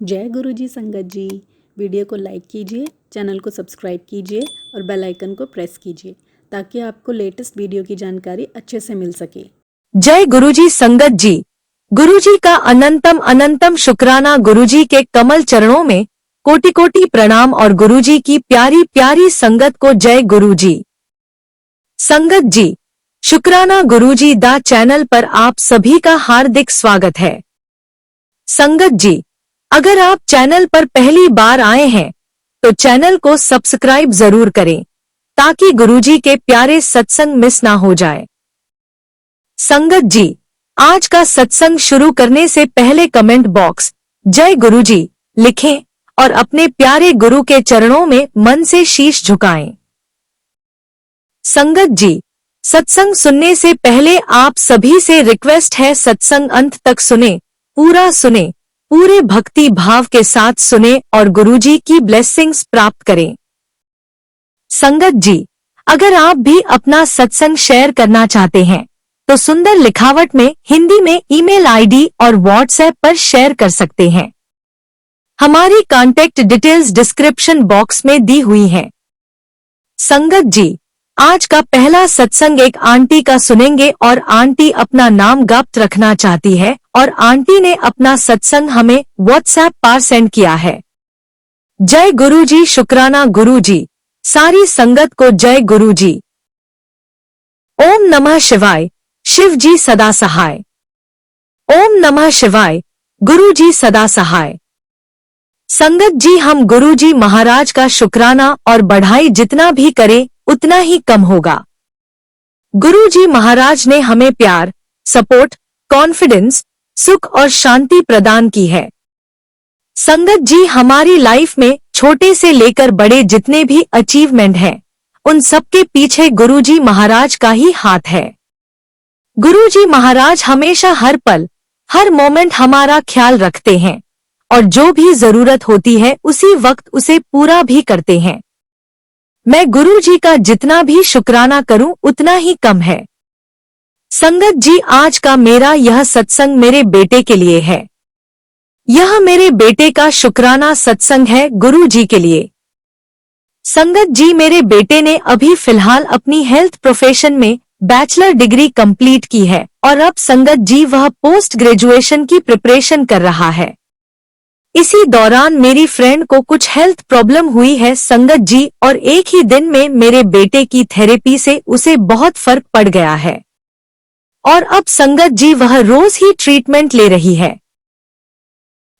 जय गुरुजी संगत जी। वीडियो को लाइक कीजिए, चैनल को सब्सक्राइब कीजिए और बेल आइकन को प्रेस कीजिए ताकि आपको लेटेस्ट वीडियो की जानकारी अच्छे से मिल सके। जय गुरुजी संगत जी। गुरुजी का अनंतम अनंतम शुक्राना। गुरुजी के कमल चरणों में कोटि कोटि प्रणाम और गुरुजी की प्यारी प्यारी संगत को जय गुरुजी। संगत जी, शुक्राना गुरुजी दा चैनल पर आप सभी का हार्दिक स्वागत है। संगत जी, अगर आप चैनल पर पहली बार आए हैं तो चैनल को सब्सक्राइब जरूर करें ताकि गुरुजी के प्यारे सत्संग मिस ना हो जाए। संगत जी, आज का सत्संग शुरू करने से पहले कमेंट बॉक्स जय गुरुजी लिखें और अपने प्यारे गुरु के चरणों में मन से शीश झुकाएं। संगत जी, सत्संग सुनने से पहले आप सभी से रिक्वेस्ट है, सत्संग अंत तक सुने, पूरा सुने, पूरे भक्ति भाव के साथ सुने और गुरुजी की ब्लेसिंग्स प्राप्त करें। संगत जी, अगर आप भी अपना सत्संग शेयर करना चाहते हैं तो सुंदर लिखावट में हिंदी में ईमेल आईडी और व्हाट्सएप पर शेयर कर सकते हैं। हमारी कॉन्टैक्ट डिटेल्स डिस्क्रिप्शन बॉक्स में दी हुई हैं। संगत जी, आज का पहला सत्संग एक आंटी का सुनेंगे और आंटी अपना नाम गुप्त रखना चाहती है और आंटी ने अपना सत्संग हमें व्हाट्सएप पर सेंड किया है। जय गुरुजी, शुक्राना गुरुजी। सारी संगत को जय गुरुजी। ओम नमः शिवाय, शिव जी सदा सहाय। ओम नमः शिवाय, गुरु जी सदा सहाय। संगत जी, हम गुरु जी महाराज का शुक्राना और बढ़ाई जितना भी करें उतना ही कम होगा। गुरु जी महाराज ने हमें प्यार, सपोर्ट, कॉन्फिडेंस, सुख और शांति प्रदान की है। संगत जी, हमारी लाइफ में छोटे से लेकर बड़े जितने भी अचीवमेंट हैं, उन सबके पीछे गुरु जी महाराज का ही हाथ है। गुरुजी महाराज हमेशा हर पल, हर मोमेंट हमारा ख्याल रखते हैं और जो भी जरूरत होती है उसी वक्त उसे पूरा भी करते हैं। मैं गुरुजी का जितना भी शुक्राना करूं उतना ही कम है। संगत जी, आज का मेरा यह सत्संग मेरे बेटे के लिए है। यह मेरे बेटे का शुक्राना सत्संग है गुरुजी के लिए। संगत जी, मेरे बेटे ने अभी फिलहाल अपनी हेल्थ प्रोफेशन में बैचलर डिग्री कंप्लीट की है और अब संगत जी वह पोस्ट ग्रेजुएशन की प्रिपरेशन कर रहा है। इसी दौरान मेरी फ्रेंड को कुछ हेल्थ प्रॉब्लम हुई है संगत जी, और एक ही दिन में मेरे बेटे की थेरेपी से उसे बहुत फर्क पड़ गया है और अब संगत जी वह रोज ही ट्रीटमेंट ले रही है।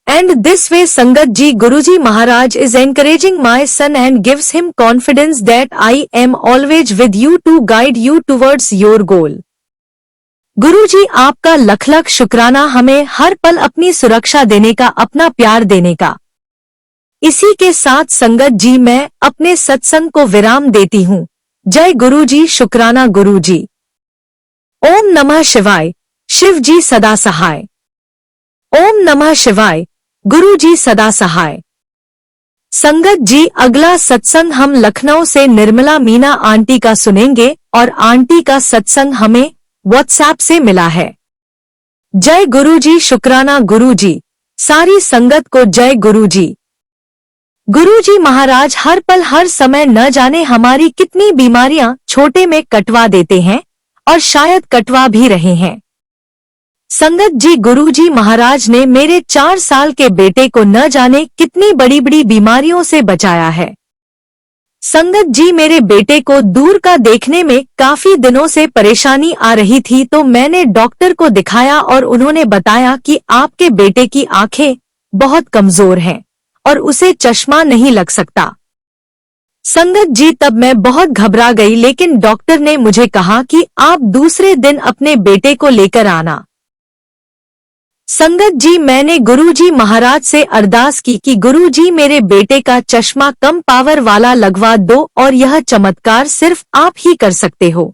And this way संगत जी, गुरुजी महाराज is encouraging my son and gives him confidence that I am always with you to guide you towards your goal. गुरुजी, आपका लख लख शुक्राना हमें हर पल अपनी सुरक्षा देने का, अपना प्यार देने का। इसी के साथ संगत जी, मैं अपने सत्संग को विराम देती हूँ। जय गुरुजी, शुक्राना गुरुजी। ओम नमः शिवाय, शिव जी सदा सहाय। ओम नमः शिवाय, गुरु जी सदा सहाय। संगत जी, अगला सत्संग हम लखनऊ से निर्मला मीना आंटी का सुनेंगे और आंटी का सत्संग हमें व्हाट्सएप से मिला है। जय गुरु जी, शुक्राना गुरु जी। सारी संगत को जय गुरु जी। गुरु जी महाराज हर पल हर समय न जाने हमारी कितनी बीमारियां छोटे में कटवा देते हैं और शायद कटवा भी रहे हैं। संगत जी, गुरुजी महाराज ने मेरे 4 साल के बेटे को न जाने कितनी बड़ी बड़ी बीमारियों से बचाया है। संगत जी, मेरे बेटे को दूर का देखने में काफी दिनों से परेशानी आ रही थी तो मैंने डॉक्टर को दिखाया और उन्होंने बताया कि आपके बेटे की आंखें बहुत कमजोर हैं और उसे चश्मा नहीं लग सकता। संगत जी, तब मैं बहुत घबरा गई, लेकिन डॉक्टर ने मुझे कहा कि आप दूसरे दिन अपने बेटे को लेकर आना। संगत जी, मैंने गुरुजी महाराज से अरदास की कि गुरुजी मेरे बेटे का चश्मा कम पावर वाला लगवा दो और यह चमत्कार सिर्फ आप ही कर सकते हो।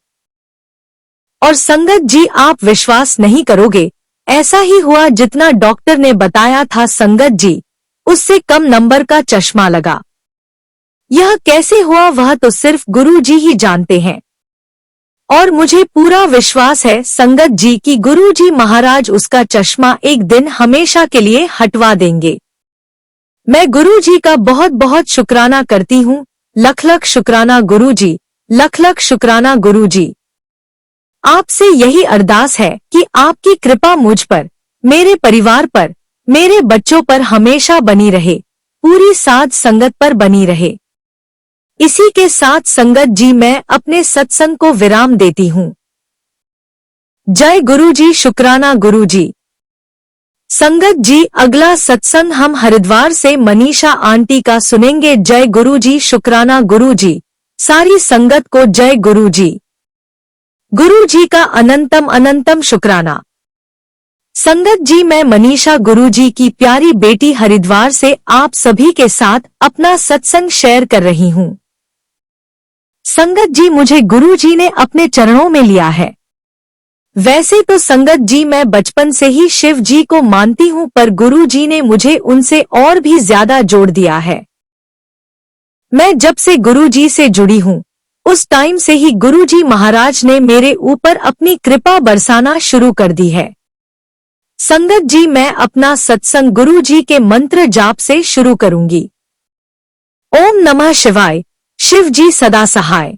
और संगत जी, आप विश्वास नहीं करोगे, ऐसा ही हुआ जितना डॉक्टर ने बताया था। संगत जी, उससे कम नंबर का चश्मा लगा। यह कैसे हुआ वह तो सिर्फ गुरुजी ही जानते हैं और मुझे पूरा विश्वास है संगत जी कि गुरु जी महाराज उसका चश्मा एक दिन हमेशा के लिए हटवा देंगे। मैं गुरुजी का बहुत बहुत शुक्राना करती हूँ। लख लख शुक्राना गुरुजी, लख लख शुक्राना गुरुजी। आपसे यही अरदास है कि आपकी कृपा मुझ पर, मेरे परिवार पर, मेरे बच्चों पर हमेशा बनी रहे, पूरी साध संगत पर बनी रहे। इसी के साथ संगत जी मैं अपने सत्संग को विराम देती हूँ। जय गुरुजी, शुक्राना गुरुजी। संगत जी, अगला सत्संग हम हरिद्वार से मनीषा आंटी का सुनेंगे। जय गुरुजी, शुक्राना गुरुजी। सारी संगत को जय गुरुजी। गुरुजी का अनंतम अनंतम शुक्राना। संगत जी, मैं मनीषा गुरुजी की प्यारी बेटी हरिद्वार से आप सभी के साथ अपना सत्संग शेयर कर रही हूँ। संगत जी, मुझे गुरुजी ने अपने चरणों में लिया है। वैसे तो संगत जी मैं बचपन से ही शिव जी को मानती हूँ, पर गुरुजी ने मुझे उनसे और भी ज्यादा जोड़ दिया है। मैं जब से गुरुजी से जुड़ी हूँ, उस टाइम से ही गुरुजी महाराज ने मेरे ऊपर अपनी कृपा बरसाना शुरू कर दी है। संगत जी, मैं अपना सत्संग गुरुजी के मंत्र जाप से शुरू करूंगी। ओम नमः शिवाय, शिव जी सदा सहाय।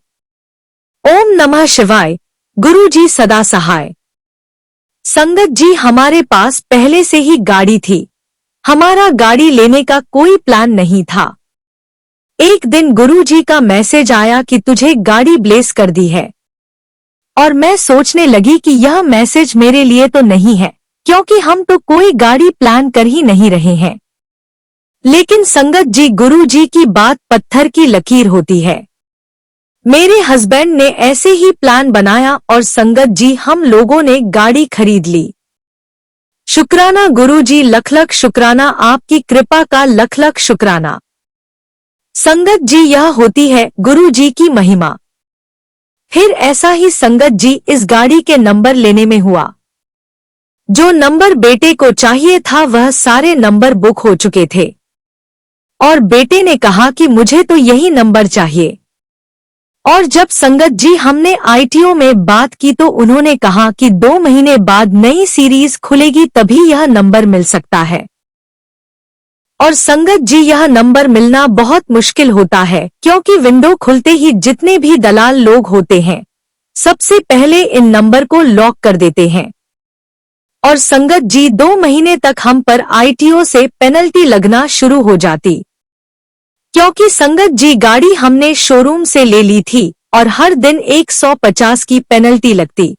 ओम नमः शिवाय, गुरुजी सदा सहाय। संगत जी, हमारे पास पहले से ही गाड़ी थी। हमारा गाड़ी लेने का कोई प्लान नहीं था। एक दिन गुरुजी का मैसेज आया कि तुझे गाड़ी ब्लेस कर दी है। और मैं सोचने लगी कि यह मैसेज मेरे लिए तो नहीं है, क्योंकि हम तो कोई गाड़ी प्लान कर ही नहीं रहे हैं। लेकिन संगत जी, गुरुजी की बात पत्थर की लकीर होती है। मेरे हस्बैंड ने ऐसे ही प्लान बनाया और संगत जी हम लोगों ने गाड़ी खरीद ली। शुक्राना गुरुजी, लख लख शुक्राना, आपकी कृपा का लख लख शुक्राना। संगत जी, यह होती है गुरुजी की महिमा। फिर ऐसा ही संगत जी इस गाड़ी के नंबर लेने में हुआ। जो नंबर बेटे को चाहिए था वह सारे नंबर बुक हो चुके थे और बेटे ने कहा कि मुझे तो यही नंबर चाहिए। और जब संगत जी हमने आईटीओ में बात की तो उन्होंने कहा कि 2 महीने बाद नई सीरीज खुलेगी, तभी यह नंबर मिल सकता है। और संगत जी, यह नंबर मिलना बहुत मुश्किल होता है, क्योंकि विंडो खुलते ही जितने भी दलाल लोग होते हैं सबसे पहले इन नंबर को लॉक कर देते हैं। और संगत जी, 2 महीने तक हम पर आईटीओ से पेनल्टी लगना शुरू हो जाती, क्योंकि संगत जी गाड़ी हमने शोरूम से ले ली थी और हर दिन 150 की पेनल्टी लगती।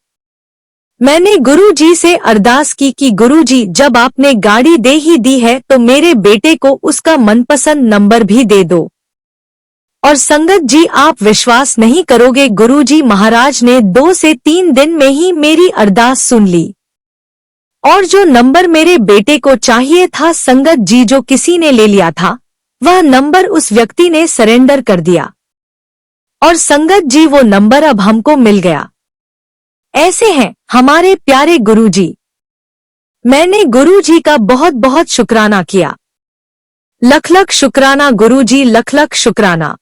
मैंने गुरुजी से अरदास की कि गुरुजी, जब आपने गाड़ी दे ही दी है तो मेरे बेटे को उसका मनपसंद नंबर भी दे दो। और संगत जी, आप विश्वास नहीं करोगे, गुरुजी महाराज ने 2 से 3 दिन में ही मेरी अरदास सुन ली। और जो नंबर मेरे बेटे को चाहिए था संगत जी, जो किसी ने ले लिया था, वह नंबर उस व्यक्ति ने सरेंडर कर दिया। और संगत जी, वो नंबर अब हमको मिल गया। ऐसे हैं हमारे प्यारे गुरुजी। मैंने गुरुजी का बहुत बहुत शुक्राना किया। लख लख शुक्राना गुरुजी, लख लख शुक्राना।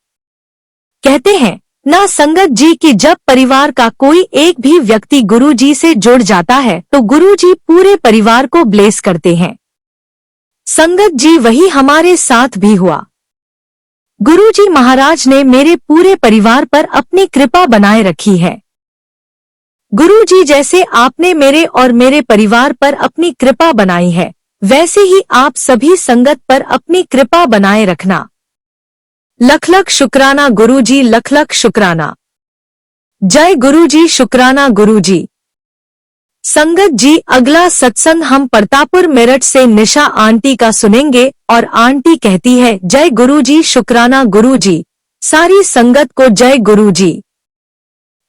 कहते हैं ना संगत जी कि जब परिवार का कोई एक भी व्यक्ति गुरुजी से जुड़ जाता है तो गुरुजी पूरे परिवार को ब्लेस करते हैं। संगत जी, वही हमारे साथ भी हुआ। गुरुजी महाराज ने मेरे पूरे परिवार पर अपनी कृपा बनाए रखी है। गुरुजी, जैसे आपने मेरे और मेरे परिवार पर अपनी कृपा बनाई है, वैसे ही आप सभी संगत पर अपनी कृपा बनाए रखना। लख लख शुक्राना गुरुजी, लख लख शुक्राना। जय गुरुजी, शुक्राना गुरुजी। संगत जी, अगला सत्संग हम प्रतापपुर मेरठ से निशा आंटी का सुनेंगे और आंटी कहती है, जय गुरुजी, शुक्राना गुरुजी। सारी संगत को जय गुरुजी।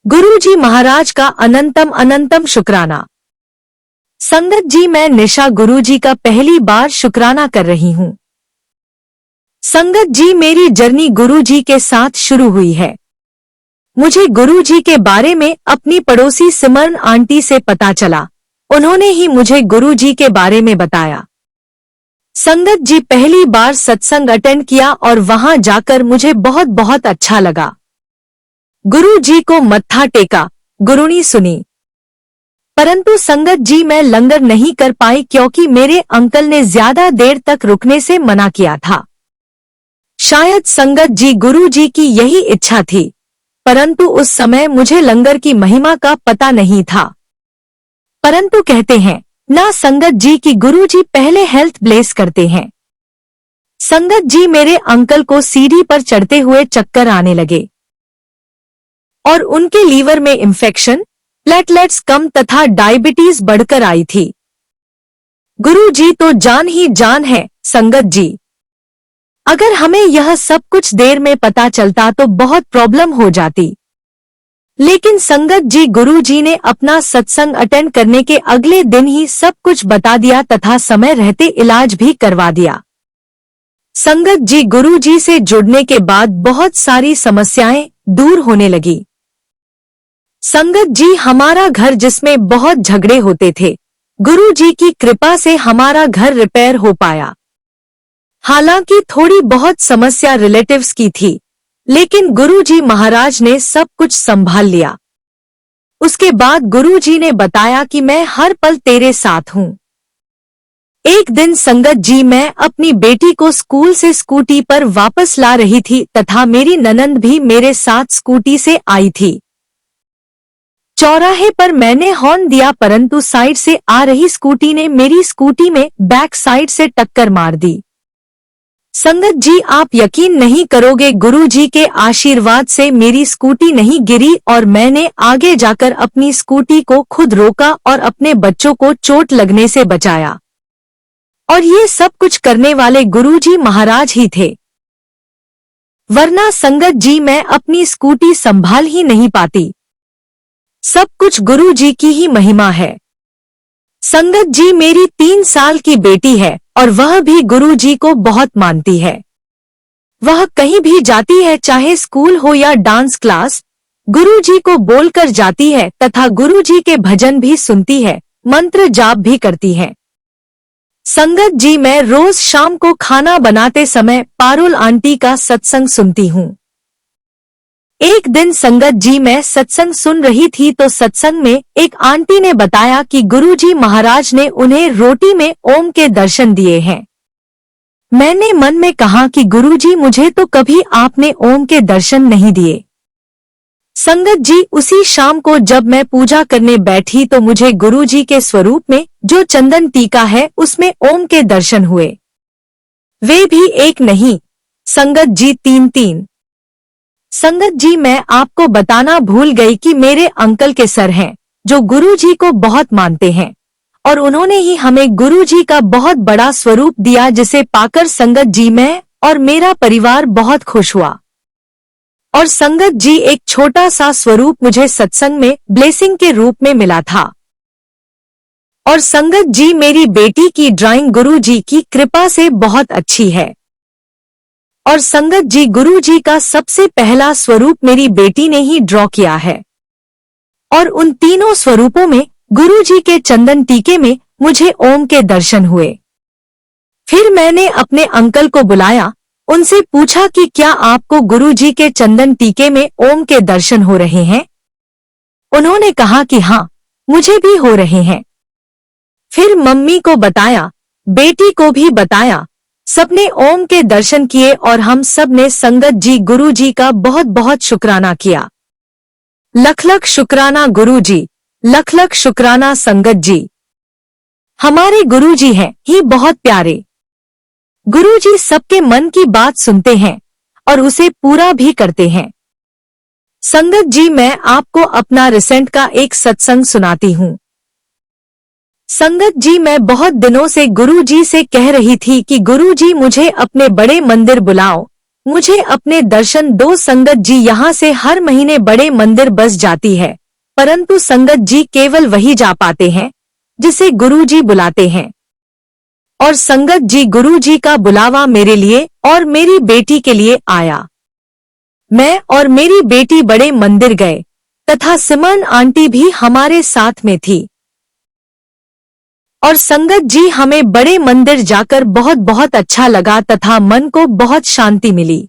गुरुजी महाराज का अनंतम अनंतम शुक्राना। संगत जी, मैं निशा गुरुजी का पहली बार शुक्राना कर रही हूँ। संगत जी, मेरी जर्नी गुरुजी के साथ शुरू हुई है। मुझे गुरुजी के बारे में अपनी पड़ोसी सिमरन आंटी से पता चला। उन्होंने ही मुझे गुरुजी के बारे में बताया। संगत जी, पहली बार सत्संग अटेंड किया और वहां जाकर मुझे बहुत बहुत अच्छा लगा। गुरुजी को मत्था टेका, गुरुनी सुनी। परंतु संगत जी, मैं लंगर नहीं कर पाई क्योंकि मेरे अंकल ने ज्यादा देर तक रुकने से मना किया था। शायद संगत जी गुरु जी की यही इच्छा थी, परंतु उस समय मुझे लंगर की महिमा का पता नहीं था। परंतु कहते हैं ना संगत जी की गुरु जी पहले हेल्थ ब्लेस करते हैं। संगत जी मेरे अंकल को सीढ़ी पर चढ़ते हुए चक्कर आने लगे और उनके लीवर में इंफेक्शन, प्लेटलेट्स कम तथा डायबिटीज बढ़कर आई थी। गुरु जी तो जान ही जान है संगत जी। अगर हमें यह सब कुछ देर में पता चलता तो बहुत प्रॉब्लम हो जाती। लेकिन संगत जी गुरु जी ने अपना सत्संग अटेंड करने के अगले दिन ही सब कुछ बता दिया तथा समय रहते इलाज भी करवा दिया। संगत जी गुरु जी से जुड़ने के बाद बहुत सारी समस्याएं दूर होने लगी। संगत जी हमारा घर जिसमें बहुत झगड़े होते थे, गुरु जी की कृपा से हमारा घर रिपेयर हो पाया। हालांकि थोड़ी बहुत समस्या रिलेटिव्स की थी, लेकिन गुरुजी महाराज ने सब कुछ संभाल लिया। उसके बाद गुरुजी ने बताया कि मैं हर पल तेरे साथ हूँ। एक दिन संगत जी मैं अपनी बेटी को स्कूल से स्कूटी पर वापस ला रही थी तथा मेरी ननंद भी मेरे साथ स्कूटी से आई थी। चौराहे पर मैंने हॉर्न दिया परंतु साइड से आ रही स्कूटी ने मेरी स्कूटी में बैक साइड से टक्कर मार दी। संगत जी आप यकीन नहीं करोगे, गुरुजी के आशीर्वाद से मेरी स्कूटी नहीं गिरी और मैंने आगे जाकर अपनी स्कूटी को खुद रोका और अपने बच्चों को चोट लगने से बचाया। और ये सब कुछ करने वाले गुरुजी महाराज ही थे, वरना संगत जी मैं अपनी स्कूटी संभाल ही नहीं पाती। सब कुछ गुरुजी की ही महिमा है। संगत जी मेरी 3 साल की बेटी है और वह भी गुरुजी को बहुत मानती है। वह कहीं भी जाती है, चाहे स्कूल हो या डांस क्लास, गुरुजी को बोलकर जाती है तथा गुरुजी के भजन भी सुनती है, मंत्र जाप भी करती है। संगत जी मैं रोज शाम को खाना बनाते समय पारुल आंटी का सत्संग सुनती हूँ। एक दिन संगत जी मैं सत्संग सुन रही थी तो सत्संग में एक आंटी ने बताया कि गुरुजी महाराज ने उन्हें रोटी में ओम के दर्शन दिए हैं। मैंने मन में कहा कि गुरुजी मुझे तो कभी आपने ओम के दर्शन नहीं दिए। संगत जी उसी शाम को जब मैं पूजा करने बैठी तो मुझे गुरुजी के स्वरूप में जो चंदन टीका है उसमें ओम के दर्शन हुए। वे भी एक नहीं, संगत जी 3-3। संगत जी मैं आपको बताना भूल गई कि मेरे अंकल के सर हैं जो गुरुजी को बहुत मानते हैं और उन्होंने ही हमें गुरुजी का बहुत बड़ा स्वरूप दिया जिसे पाकर संगत जी मैं और मेरा परिवार बहुत खुश हुआ। और संगत जी एक छोटा सा स्वरूप मुझे सत्संग में ब्लेसिंग के रूप में मिला था। और संगत जी मेरी बेटी की ड्राइंग गुरुजी की कृपा से बहुत अच्छी है। और संगत जी गुरुजी का सबसे पहला स्वरूप मेरी बेटी ने ही ड्रॉ किया है। और उन तीनों स्वरूपों में गुरुजी के चंदन टीके में मुझे ओम के दर्शन हुए। फिर मैंने अपने अंकल को बुलाया, उनसे पूछा कि क्या आपको गुरुजी के चंदन टीके में ओम के दर्शन हो रहे हैं? उन्होंने कहा कि हाँ, मुझे भी हो रहे हैं। फिर मम्मी को बताया, बेटी को भी बताया, सबने ओम के दर्शन किए और हम सब ने संगत जी गुरुजी का बहुत बहुत शुक्राना किया। लख लख शुक्राना गुरुजी, लख लख शुक्राना संगत जी। हमारे गुरुजी हैं ही बहुत प्यारे। गुरुजी सबके मन की बात सुनते हैं और उसे पूरा भी करते हैं। संगत जी मैं आपको अपना रिसेंट का एक सत्संग सुनाती हूँ। संगत जी मैं बहुत दिनों से गुरुजी से कह रही थी कि गुरुजी मुझे अपने बड़े मंदिर बुलाओ, मुझे अपने दर्शन दो। संगत जी यहाँ से हर महीने बड़े मंदिर बस जाती है, परंतु संगत जी केवल वही जा पाते हैं जिसे गुरुजी बुलाते हैं। और संगत जी गुरुजी का बुलावा मेरे लिए और मेरी बेटी के लिए आया। मैं और मेरी बेटी बड़े मंदिर गए तथा सिमरन आंटी भी हमारे साथ में थी। और संगत जी हमें बड़े मंदिर जाकर बहुत बहुत अच्छा लगा तथा मन को बहुत शांति मिली।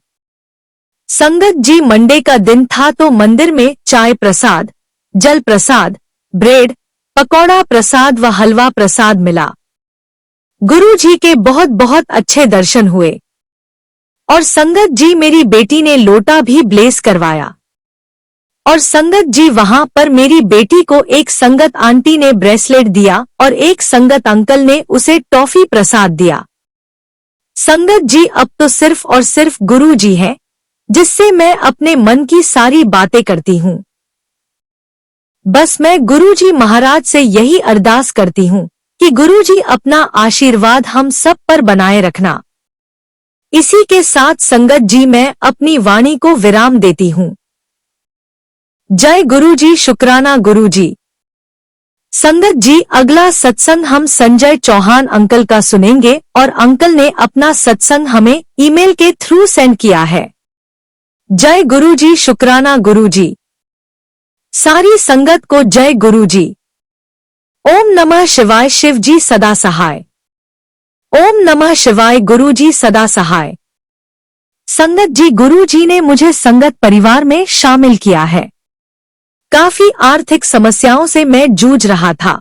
संगत जी मंडे का दिन था तो मंदिर में चाय प्रसाद, जल प्रसाद, ब्रेड पकौड़ा प्रसाद व हलवा प्रसाद मिला। गुरु जी के बहुत बहुत अच्छे दर्शन हुए। और संगत जी मेरी बेटी ने लोटा भी ब्लेस करवाया। और संगत जी वहां पर मेरी बेटी को एक संगत आंटी ने ब्रेसलेट दिया और एक संगत अंकल ने उसे टॉफी प्रसाद दिया। संगत जी अब तो सिर्फ और सिर्फ गुरु जी हैं, जिससे मैं अपने मन की सारी बातें करती हूँ। बस मैं गुरु जी महाराज से यही अरदास करती हूँ कि गुरु जी अपना आशीर्वाद हम सब पर बनाए रखना। इसी के साथ संगत जी मैं अपनी वाणी को विराम देती हूँ। जय गुरु जी, शुक्राना गुरु जी। संगत जी अगला सत्संग हम संजय चौहान अंकल का सुनेंगे और अंकल ने अपना सत्संग हमें ईमेल के थ्रू सेंड किया है। जय गुरु जी, शुक्राना गुरु जी। सारी संगत को जय गुरु जी। ओम नमः शिवाय, शिव जी सदा सहाय। ओम नमः शिवाय, गुरु जी सदा सहाय। संगत जी गुरु जी ने मुझे संगत परिवार में शामिल किया है। काफी आर्थिक समस्याओं से मैं जूझ रहा था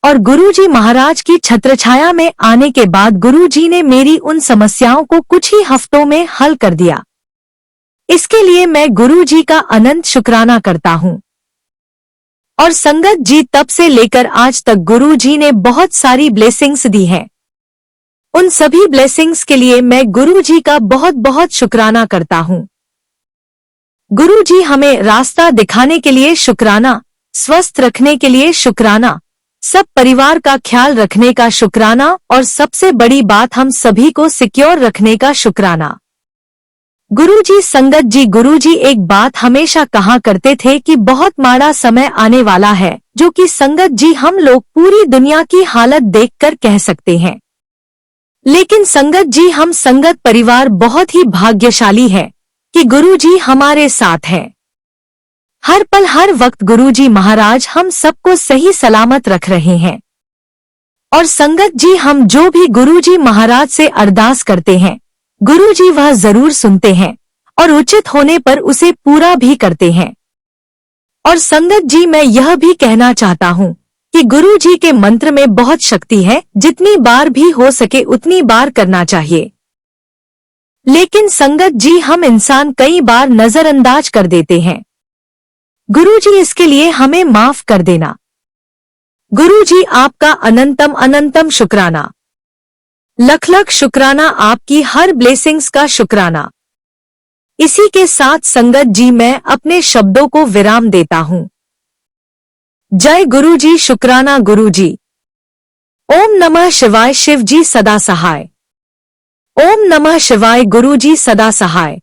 और गुरुजी महाराज की छत्रछाया में आने के बाद गुरुजी ने मेरी उन समस्याओं को कुछ ही हफ्तों में हल कर दिया। इसके लिए मैं गुरुजी का अनंत शुक्राना करता हूँ। और संगत जी तब से लेकर आज तक गुरुजी ने बहुत सारी ब्लेसिंग्स दी हैं। उन सभी ब्लेसिंग्स के लिए मैं गुरुजी का बहुत बहुत शुक्राना करता हूँ। गुरु जी हमें रास्ता दिखाने के लिए शुक्राना, स्वस्थ रखने के लिए शुक्राना, सब परिवार का ख्याल रखने का शुक्राना और सबसे बड़ी बात हम सभी को सिक्योर रखने का शुक्राना। गुरु जी संगत जी गुरु जी एक बात हमेशा कहा करते थे कि बहुत माड़ा समय आने वाला है, जो कि संगत जी हम लोग पूरी दुनिया की हालत देखकर कह सकते हैं। लेकिन संगत जी हम संगत परिवार बहुत ही भाग्यशाली है कि गुरुजी हमारे साथ हैं। हर पल हर वक्त गुरुजी महाराज हम सबको सही सलामत रख रहे हैं। और संगत जी हम जो भी गुरुजी महाराज से अरदास करते हैं, गुरुजी वह जरूर सुनते हैं और उचित होने पर उसे पूरा भी करते हैं। और संगत जी मैं यह भी कहना चाहता हूँ कि गुरुजी के मंत्र में बहुत शक्ति है, जितनी बार भी हो सके उतनी बार करना चाहिए। लेकिन संगत जी हम इंसान कई बार नजरअंदाज कर देते हैं। गुरुजी इसके लिए हमें माफ कर देना। गुरुजी आपका अनंतम अनंतम शुक्राना, लख लख शुक्राना, आपकी हर ब्लेसिंग्स का शुक्राना। इसी के साथ संगत जी मैं अपने शब्दों को विराम देता हूँ। जय गुरुजी, शुक्राना गुरुजी। ओम नमः शिवाय, शिव जी सदा सहाय। ओम नमः शिवाय, गुरु जी सदा सहाय।